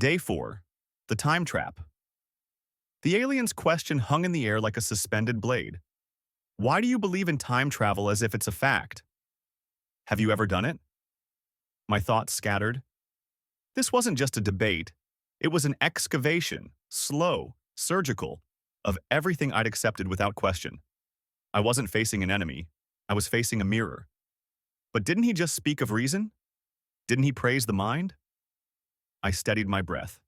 Day 4. The Time Trap. The alien's question hung in the air like a suspended blade. Why do you believe in time travel as if it's a fact? Have you ever done it? My thoughts scattered. This wasn't just a debate. It was an excavation, slow, surgical, of everything I'd accepted without question. I wasn't facing an enemy. I was facing a mirror. But didn't he just speak of reason? Didn't he praise the mind? I steadied my breath.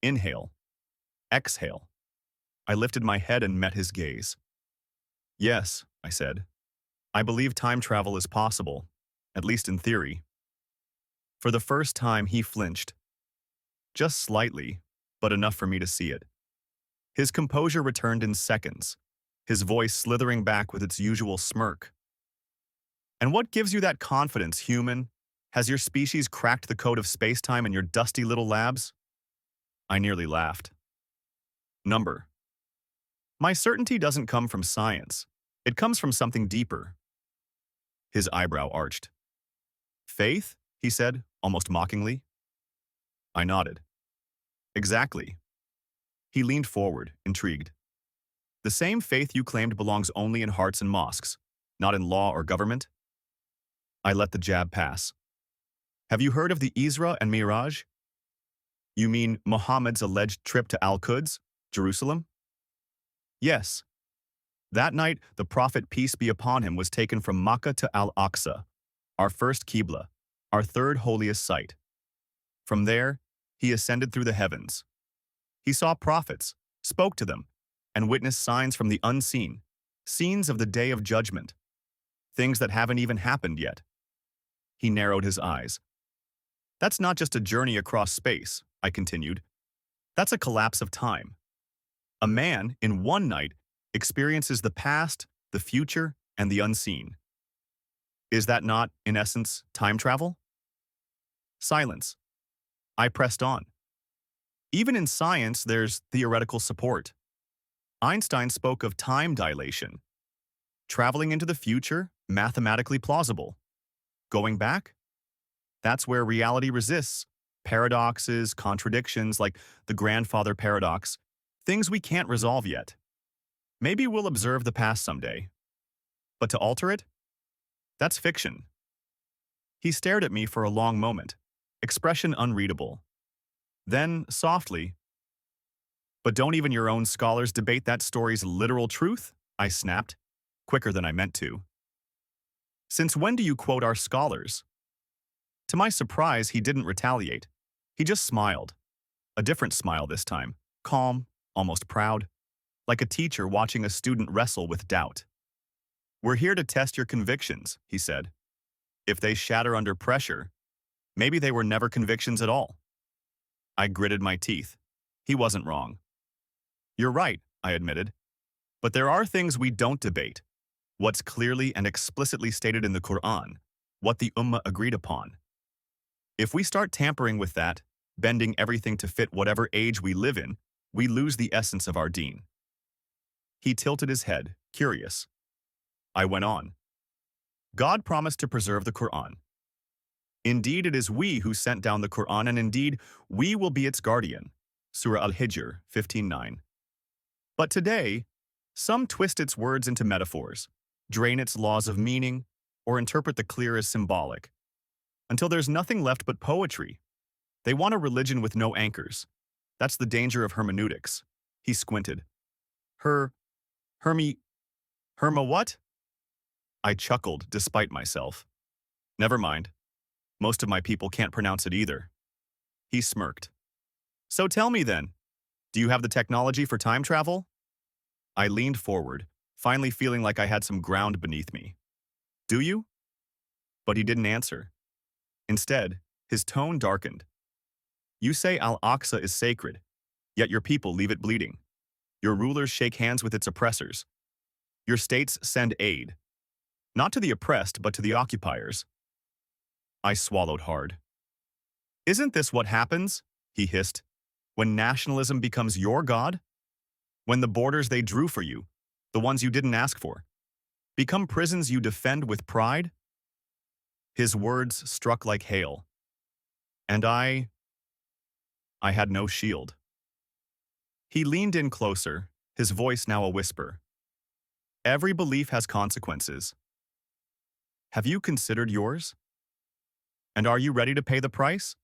Inhale. Exhale. I lifted my head and met his gaze. Yes, I said. I believe time travel is possible, at least in theory. For the first time, he flinched. Just slightly, but enough for me to see it. His composure returned in seconds, his voice slithering back with its usual smirk. And what gives you that confidence, human? Has your species cracked the code of space-time in your dusty little labs? I nearly laughed. Number. My certainty doesn't come from science. It comes from something deeper. His eyebrow arched. Faith? He said, almost mockingly. I nodded. Exactly. He leaned forward, intrigued. The same faith you claimed belongs only in hearts and mosques, not in law or government? I let the jab pass. Have you heard of the Isra and Miraj? You mean Muhammad's alleged trip to Al-Quds, Jerusalem? Yes. That night, the Prophet, peace be upon him, was taken from Makkah to Al-Aqsa, our first Qibla, our third holiest site. From there, he ascended through the heavens. He saw prophets, spoke to them, and witnessed signs from the unseen, scenes of the day of judgment, things that haven't even happened yet. He narrowed his eyes. That's not just a journey across space, I continued. That's a collapse of time. A man, in one night, experiences the past, the future, and the unseen. Is that not, in essence, time travel? Silence. I pressed on. Even in science, there's theoretical support. Einstein spoke of time dilation. Traveling into the future, mathematically plausible. Going back? That's where reality resists. Paradoxes, contradictions, like the grandfather paradox, things we can't resolve yet. Maybe we'll observe the past someday. But to alter it? That's fiction. He stared at me for a long moment, expression unreadable. Then, softly, but don't even your own scholars debate that story's literal truth? I snapped, quicker than I meant to. Since when do you quote our scholars? To my surprise, he didn't retaliate. He just smiled. A different smile this time, calm, almost proud, like a teacher watching a student wrestle with doubt. We're here to test your convictions, he said. If they shatter under pressure, maybe they were never convictions at all. I gritted my teeth. He wasn't wrong. You're right, I admitted. But there are things we don't debate. What's clearly and explicitly stated in the Quran, what the Ummah agreed upon. If we start tampering with that, bending everything to fit whatever age we live in, we lose the essence of our deen. He tilted his head, curious. I went on. God promised to preserve the Quran. Indeed, it is we who sent down the Quran, and indeed, we will be its guardian. Surah Al-Hijr 15:9. But today, some twist its words into metaphors, drain its laws of meaning, or interpret the clear as symbolic, until there's nothing left but poetry. They want a religion with no anchors. That's the danger of hermeneutics. He squinted. Herma what? I chuckled despite myself. Never mind. Most of my people can't pronounce it either. He smirked. So tell me then, do you have the technology for time travel? I leaned forward, finally feeling like I had some ground beneath me. Do you? But he didn't answer. Instead, his tone darkened. You say Al-Aqsa is sacred, yet your people leave it bleeding. Your rulers shake hands with its oppressors. Your states send aid, not to the oppressed, but to the occupiers. I swallowed hard. Isn't this what happens, he hissed, when nationalism becomes your god? When the borders they drew for you, the ones you didn't ask for, become prisons you defend with pride? His words struck like hail. And I had no shield. He leaned in closer, his voice now a whisper. Every belief has consequences. Have you considered yours? And are you ready to pay the price?